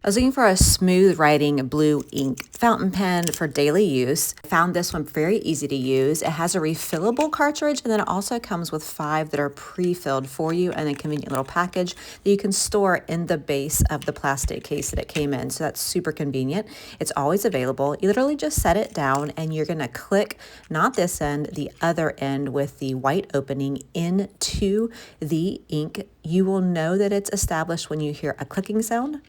I was looking for a smooth writing blue ink fountain pen for daily use. I found this one very easy to use. It has a refillable cartridge, and then it also comes with 5 that are pre-filled for you in a convenient little package that you can store in the base of the plastic case that it came in. So that's super convenient. It's always available. You literally just set it down and you're gonna click, not this end, the other end with the white opening into the ink. You will know that it's established when you hear a clicking sound.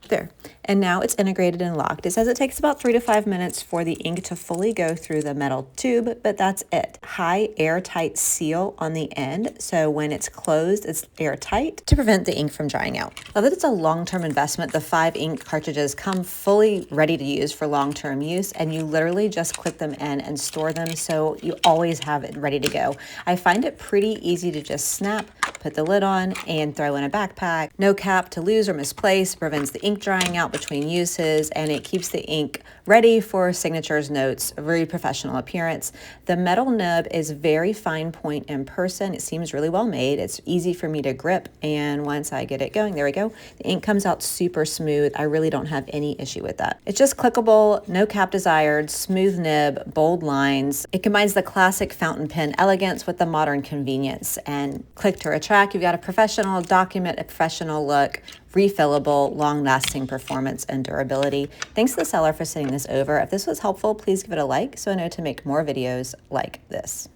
There. And now it's integrated and locked. It says it takes about 3 to 5 minutes for the ink to fully go through the metal tube, but that's it. High airtight seal on the end, so when it's closed, it's airtight to prevent the ink from drying out. Now that it's a long-term investment, the 5 ink cartridges come fully ready to use for long-term use, and you literally just click them in and store them, so you always have it ready to go. I find it pretty easy to just snap, put the lid on, and throw in a backpack. No cap to lose or misplace, prevents the ink drying out between uses, and it keeps the ink ready for signatures, notes, a very professional appearance. The metal nib is very fine point in person. It seems really well made. It's easy for me to grip, and once I get it going, there we go. The ink comes out super smooth. I really don't have any issue with that. It's just clickable, no cap desired, smooth nib, bold lines. It combines the classic fountain pen elegance with the modern convenience. And click to retract, you've got a professional document, a professional look, refillable, long-lasting performance and durability. Thanks to the seller for sending this over. If this was helpful, please give it a like so I know to make more videos like this.